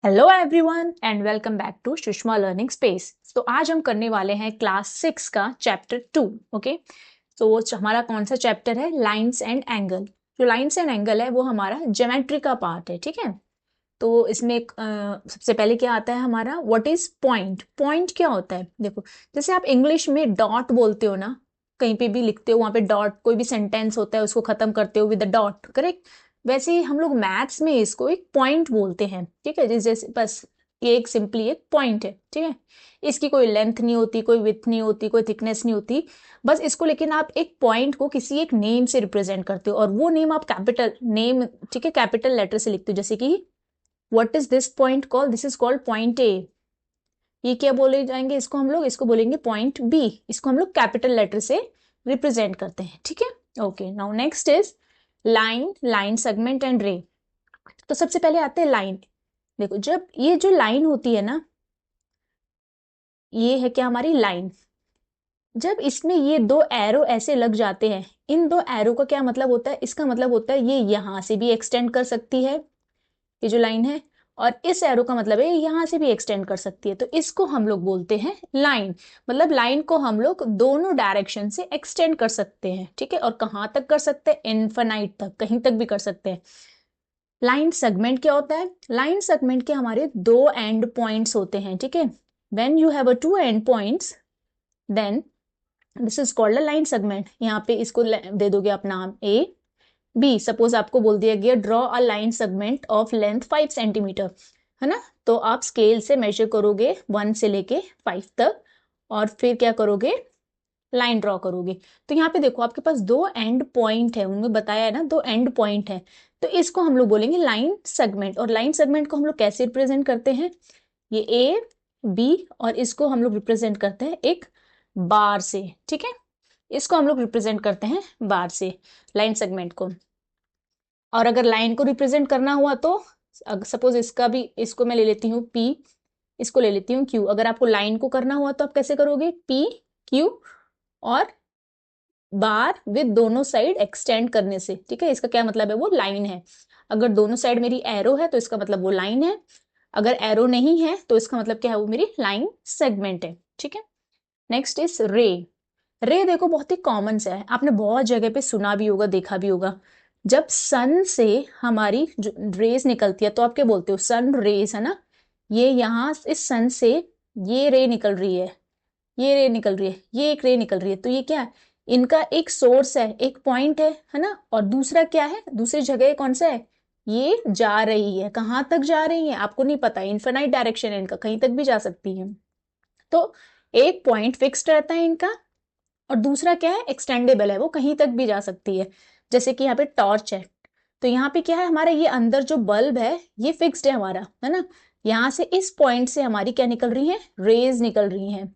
Hello everyone and welcome back to Sushma learning space. तो आज हम करने वाले हैं क्लास 6 का चैप्टर 2। ओके, तो वो हमारा कौन सा चैप्टर है? Lines and angle. जो लाइंस एंड एंगल है वो हमारा ज्योमेट्री का पार्ट है। ठीक है, तो इसमें सबसे पहले क्या आता है हमारा? What is point? पॉइंट क्या होता है? देखो, जैसे आप इंग्लिश में डॉट बोलते हो ना, कहीं पे भी लिखते हो वहां पे डॉट, कोई भी सेंटेंस होता है उसको खत्म करते हो विद द डॉट, करेक्ट? वैसे ही हम लोग मैथ्स में इसको एक पॉइंट बोलते हैं। ठीक है, जैसे बस ये एक सिंपली एक पॉइंट है। ठीक है, इसकी कोई लेंथ नहीं होती, कोई विड्थ नहीं होती, कोई थिकनेस नहीं होती, बस इसको, लेकिन आप एक पॉइंट को किसी एक नेम से रिप्रेजेंट करते हो और वो नेम आप कैपिटल नेम, ठीक है, कैपिटल लेटर से लिखते हो। जैसे कि what is this point called? This is called point A. ये क्या बोले जाएंगे इसको? हम लोग इसको बोलेंगे पॉइंट बी। इसको हम लोग कैपिटल लेटर से रिप्रेजेंट करते हैं। ठीक है, okay. Now next is line, line segment and रे। तो सबसे पहले आते हैं लाइन। देखो, जब ये जो लाइन होती है ना, ये है क्या हमारी लाइन। जब इसमें ये दो एरो ऐसे लग जाते हैं, इन दो एरो का क्या मतलब होता है? इसका मतलब होता है ये यहां से भी एक्सटेंड कर सकती है, ये जो लाइन है, और इस एरो का मतलब है यहां से भी एक्सटेंड कर सकती है। तो इसको हम लोग बोलते हैं लाइन। मतलब लाइन को हम लोग दोनों डायरेक्शन से एक्सटेंड कर सकते हैं। ठीक है, और कहां तक कर सकते हैं? इनफाइनाइट तक, कहीं तक भी कर सकते हैं। लाइन सेगमेंट क्या होता है? लाइन सेगमेंट के हमारे दो एंड पॉइंट्स होते हैं। ठीक है, when you have a two end points then this is called a line segment. यहाँ पे इसको दे दोगे आप नाम ए बी। सपोज आपको बोल दिया गया draw a line segment of length 5 centimetre, है ना? तो आप स्केल से मेजर करोगे 1 से लेके 5 तक, और फिर क्या करोगे? लाइन ड्रॉ करोगे। तो यहाँ पे देखो, आपके पास दो एंड पॉइंट है, उन्होंने बताया है ना, दो एंड पॉइंट है। तो इसको हम लोग बोलेंगे लाइन सेगमेंट। और लाइन सेगमेंट को हम लोग कैसे रिप्रेजेंट करते हैं? ये ए बी, और इसको हम लोग रिप्रेजेंट करते हैं एक बार से। ठीक है, इसको हम लोग रिप्रेजेंट करते हैं बार से, लाइन सेगमेंट को। और अगर लाइन को रिप्रेजेंट करना हुआ तो सपोज इसका भी, इसको मैं ले लेती हूँ पी, इसको ले लेती हूँ क्यू। अगर आपको लाइन को करना हुआ तो आप कैसे करोगे? पी क्यू और बार विद दोनों साइड एक्सटेंड करने से। ठीक है, इसका क्या मतलब है? वो लाइन है। अगर दोनों साइड मेरी एरो है तो इसका मतलब वो लाइन है। अगर एरो नहीं है तो इसका मतलब क्या है? वो मेरी लाइन सेगमेंट है। ठीक है, नेक्स्ट इज रे। रे देखो बहुत ही कॉमन सा है, आपने बहुत जगह पे सुना भी होगा, देखा भी होगा। जब सन से हमारी जो रेज निकलती है तो आप क्या बोलते हो? सन रेज, है ना? ये यहाँ इस सन से ये रे निकल रही है, ये रे निकल रही है, ये एक रे निकल रही है। तो ये क्या है? इनका एक सोर्स है, एक पॉइंट है ना? और दूसरा क्या है? दूसरी जगह कौन सा है? ये जा रही है। कहाँ तक जा रही है आपको नहीं पता, इनफाइनाइट डायरेक्शन है इनका, कहीं तक भी जा सकती है। तो एक पॉइंट फिक्स्ड रहता है इनका, और दूसरा क्या है? एक्सटेंडेबल है, वो कहीं तक भी जा सकती है। जैसे कि यहाँ पे टॉर्च है, तो यहाँ पे क्या है हमारा? ये अंदर जो बल्ब है ये फिक्स्ड है हमारा, है ना? यहाँ से इस पॉइंट से हमारी क्या निकल रही है? रेज निकल रही है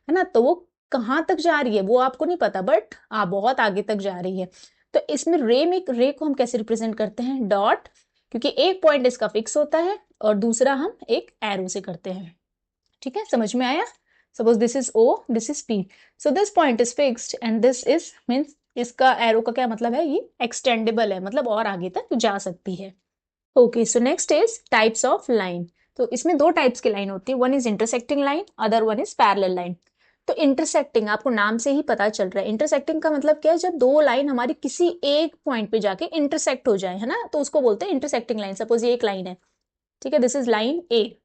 ना? तो वो कहाँ तक जा रही है वो आपको नहीं पता, बट बहुत आगे तक जा रही है। तो इसमें रे में, रे को हम कैसे रिप्रेजेंट करते हैं? डॉट, क्योंकि एक पॉइंट इसका फिक्स होता है और दूसरा हम एक एरो से करते हैं। ठीक है, समझ में आया? Suppose this is O, this is P, so this point is fixed and this is means, इसका एरो का क्या मतलब है? ये एक्सटेंडेबल है, मतलब और आगे तक जा सकती है। Okay, so next is types of line. तो इसमें दो टाइप्स की लाइन होती है, one is intersecting line, other one is parallel line. तो इंटरसेक्टिंग आपको नाम से ही पता चल रहा है। इंटरसेक्टिंग का मतलब क्या है? जब दो लाइन हमारी किसी एक पॉइंट पे जाके इंटरसेक्ट हो जाए, है ना, तो उसको बोलते हैं इंटरसेक्टिंग लाइन। सपोज ये एक लाइन है, ठीक है, दिस इज लाइन ए,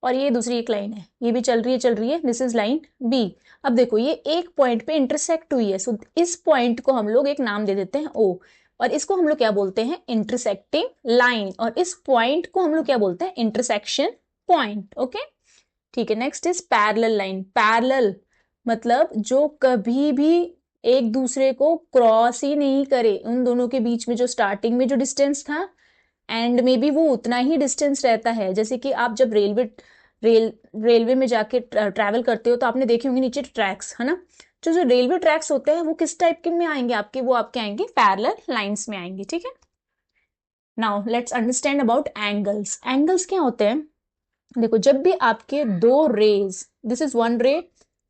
और ये दूसरी एक लाइन है, ये भी चल रही है, दिस इज लाइन बी। अब देखो ये एक पॉइंट पे इंटरसेक्ट हुई है, सो इस पॉइंट को हम लोग एक नाम दे देते हैं ओ, और इसको हम लोग क्या बोलते हैं? Intersecting line. और इस पॉइंट को हम लोग क्या बोलते हैं? Intersection point. ओके, ठीक है। Next is parallel line. Parallel मतलब जो कभी भी एक दूसरे को क्रॉस ही नहीं करे, उन दोनों के बीच में जो स्टार्टिंग में जो डिस्टेंस था एंड में भी वो उतना ही डिस्टेंस रहता है। जैसे कि आप जब रेलवे में जाके ट्रैवल करते हो तो आपने देखे होंगे नीचे ट्रैक्स, है ना? जो जो रेलवे ट्रैक्स होते हैं वो किस टाइप के में आएंगे आपके? वो आपके आएंगे पैरेलल लाइंस में आएंगे। ठीक है, now let's understand about angles. Angles क्या होते हैं? देखो, जब भी आपके दो रेज, दिस इज वन रे,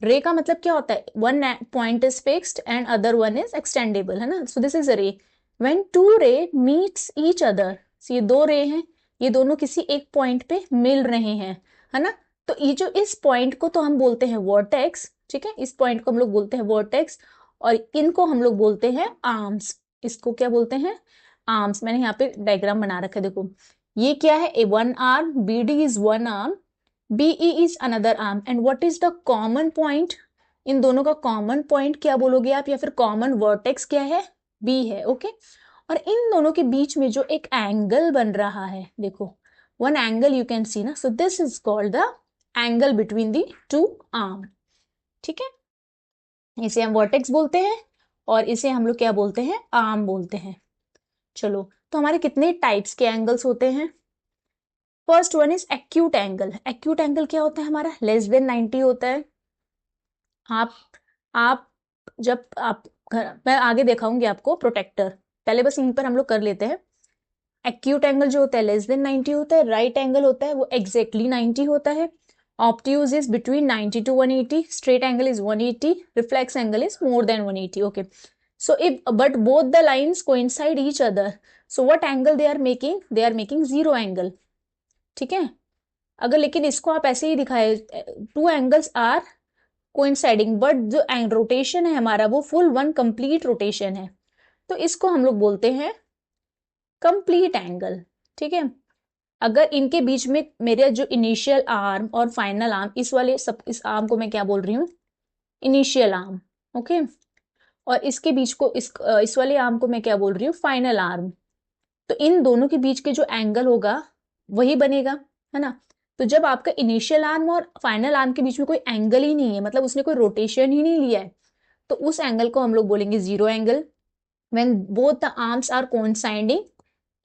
रे का मतलब क्या होता है? One point is fixed and other one is extendable, है ना? सो दिस इज अ रे। व्हेन टू रे मीट्स ईच अदर, ये दो रे हैं, ये दोनों किसी एक पॉइंट पे मिल रहे हैं, है ना। तो ये जो इस पॉइंट को तो हम बोलते हैं वर्टेक्स, ठीक है, इस पॉइंट को हम लोग बोलते हैं वर्टेक्स, और इनको हम लोग बोलते हैं आर्म्स। इसको क्या बोलते हैं? आर्म्स। मैंने यहाँ पे डायग्राम बना रखा है, देखो ये क्या है, A one arm, B D is one arm, B E is another arm, and what is the common point? इन दोनों का कॉमन पॉइंट क्या बोलोगे आप, या फिर कॉमन वर्टेक्स क्या है? बी है, ओके। और इन दोनों के बीच में जो एक एंगल बन रहा है, देखो one angle you can see ना, so this is called the angle between the two arm, ठीक है। इसे हम वर्टेक्स बोलते हैं और इसे हम लोग क्या बोलते हैं, आर्म बोलते हैं। चलो, तो हमारे कितने टाइप्स के एंगल्स होते हैं? First one is acute angle. Acute angle क्या होता है हमारा? लेस देन 90 होता है। आप जब आप मैं आगे दिखाऊंगी आपको प्रोटेक्टर, पहले बस यहीं पर हम लोग कर लेते हैं। एक्यूट एंगल जो होता है लेस देन 90 होता है, राइट एंगल होता है वो एग्जैक्टली 90 होता है, obtuse is between 90 to 180, straight angle is 180, reflex angle is more than 180, okay. So if but both the lines coincide each other, so what angle they are making? They are making zero angle, ठीक है। अगर लेकिन इसको आप ऐसे ही दिखाए, two angles are coinciding but जो रोटेशन है हमारा वो फुल वन कंप्लीट रोटेशन है, तो इसको हम लोग बोलते हैं कंप्लीट एंगल, ठीक है। अगर इनके बीच में मेरे जो इनिशियल आर्म और फाइनल आर्म, इस वाले सब, इस आर्म को मैं क्या बोल रही हूँ, इनिशियल आर्म, ओके, और इसके बीच को इस वाले आर्म को मैं क्या बोल रही हूँ, फाइनल आर्म। तो इन दोनों के बीच के जो एंगल होगा वही बनेगा, है ना। तो जब आपका इनिशियल आर्म और फाइनल आर्म के बीच में कोई एंगल ही नहीं है, मतलब उसने कोई रोटेशन ही नहीं लिया है, तो उस एंगल को हम लोग बोलेंगे zero angle, when both the arms are coinciding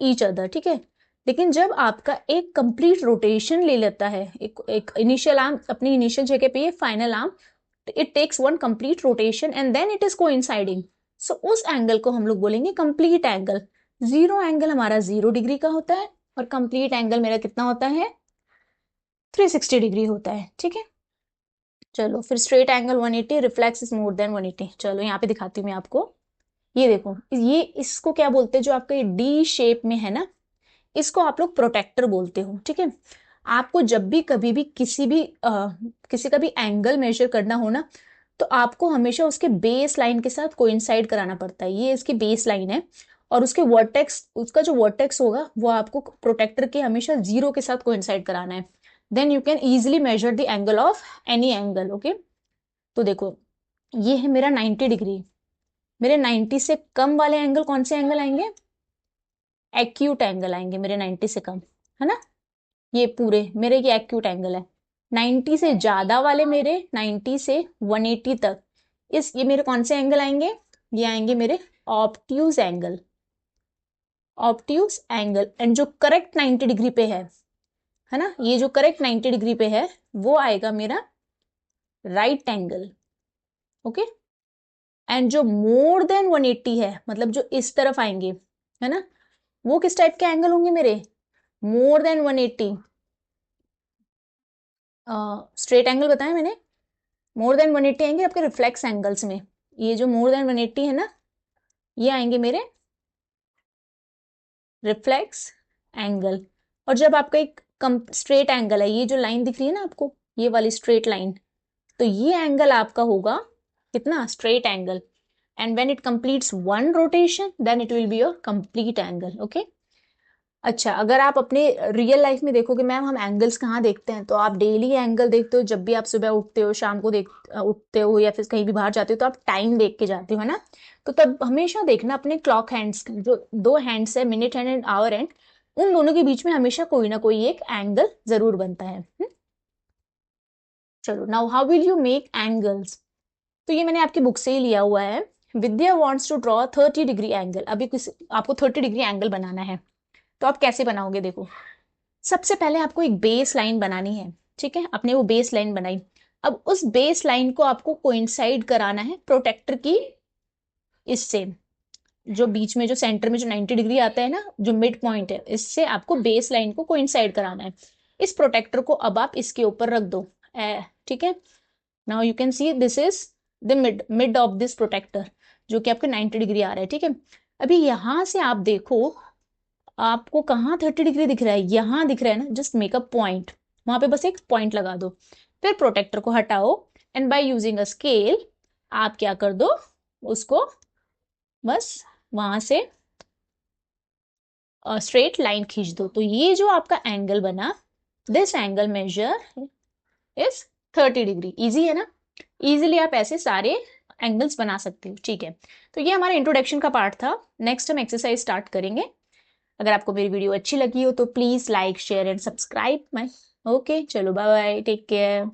each other, ठीक है। लेकिन जब आपका एक कंप्लीट रोटेशन ले लेता है, एक इनिशियल आर्म अपनी इनिशियल जगह पे, ये final arm, it takes one complete rotation and then it is coinciding, so उस एंगल को हम लोग बोलेंगे कंप्लीट एंगल। जीरो एंगल हमारा 0 डिग्री का होता है और कंप्लीट एंगल मेरा कितना होता है, 360 डिग्री होता है, ठीक है। चलो फिर straight angle 180, reflex is more than 180। चलो यहाँ पे दिखाती हूँ मैं आपको, ये देखो, ये इसको क्या बोलते हैं, जो आपका ये डी शेप में है ना, इसको आप लोग प्रोटेक्टर बोलते हो, ठीक है। आपको जब भी कभी भी किसी का भी एंगल मेजर करना हो ना, तो आपको हमेशा उसके बेस लाइन के साथ कोइंसाइड कराना पड़ता है। ये इसकी बेस लाइन है और उसके वर्टेक्स, उसका जो वर्टेक्स होगा वो आपको प्रोटेक्टर के हमेशा 0 के साथ कोइंसाइड कराना है, then you can easily measure the angle of any angle, okay. तो देखो ये है मेरा 90 डिग्री, मेरे 90 से कम वाले एंगल कौन से एंगल आएंगे, एक्यूट एंगल आएंगे मेरे 90 से कम, है ना। ये पूरे मेरे ये एक्यूट एंगल है। 90 से ज्यादा वाले मेरे 90 से 180 तक, ये मेरे कौन से एंगल आएंगे, ये आएंगे मेरे obtuse angle, obtuse angle. And जो करेक्ट 90 डिग्री पे है ना, ये जो करेक्ट 90 डिग्री पे है वो आएगा मेरा राइट एंगल, ओके। एंड जो मोर देन 180 है, मतलब जो इस तरफ आएंगे, है ना, वो किस टाइप के एंगल होंगे मेरे, मोर देन 180। स्ट्रेट एंगल बताया मैंने, मोर देन 180 आएंगे आपके रिफ्लेक्स एंगल्स में। ये जो मोर देन 180 है ना, ये आएंगे मेरे रिफ्लेक्स एंगल। और जब आपका एक स्ट्रेट एंगल है, ये जो लाइन दिख रही है ना आपको, ये वाली स्ट्रेट लाइन, तो ये एंगल आपका होगा कितना, straight angle. And when it completes one rotation then it will be your complete angle, okay. अच्छा, अगर आप अपने रियल लाइफ में देखोगे मैम हम एंगल्स कहाँ देखते हैं, तो आप डेली एंगल देखते हो, जब भी आप सुबह उठते हो, शाम को उठते हो, या फिर कहीं भी बाहर जाते हो तो आप टाइम देख के जाते हो, है ना। तो तब हमेशा देखना अपने क्लॉक हैंड्स, जो दो हैंड्स है, minute hand and hour hand, उन दोनों के बीच में हमेशा कोई ना कोई एक एंगल जरूर बनता है। चलो, now how will you make angles. तो ये मैंने आपकी बुक से ही लिया हुआ है। Vidya wants to draw 30 degree angle. अभी आपको 30 डिग्री एंगल बनाना है, तो आप कैसे बनाओगे, देखो सबसे पहले आपको एक बेस लाइन बनानी है, ठीक है। आपने वो बेस लाइन बनाई, अब उस बेस लाइन को आपको कोइंसाइड कराना है प्रोटेक्टर की, इससे जो बीच में जो सेंटर में जो 90 डिग्री आता है ना, जो मिड पॉइंट है, इससे आपको बेस लाइन को कोइंसाइड कराना है। इस प्रोटेक्टर को अब आप इसके ऊपर रख दो, ठीक है। Now you can see this is the mid of this protractor, जो कि आपके 90 डिग्री आ रहा है, ठीक है। अभी यहां से आप देखो, आपको कहाँ 30 डिग्री दिख रहा है, यहाँ दिख रहा है ना, जस्ट मेक अ पॉइंट, वहां पे बस एक पॉइंट लगा दो, फिर प्रोटेक्टर को हटाओ and by using a scale आप क्या कर दो, उसको बस वहां से स्ट्रेट लाइन खींच दो। तो ये जो आपका एंगल बना, this angle measure is 30 degree. Easy है ना, इजीली आप ऐसे सारे एंगल्स बना सकते हो। ठीक है, तो ये हमारा इंट्रोडक्शन का पार्ट था। नेक्स्ट हम एक्सरसाइज स्टार्ट करेंगे। अगर आपको मेरी वीडियो अच्छी लगी हो तो please like share and subscribe my. Okay, चलो बाय बाय, टेक केयर।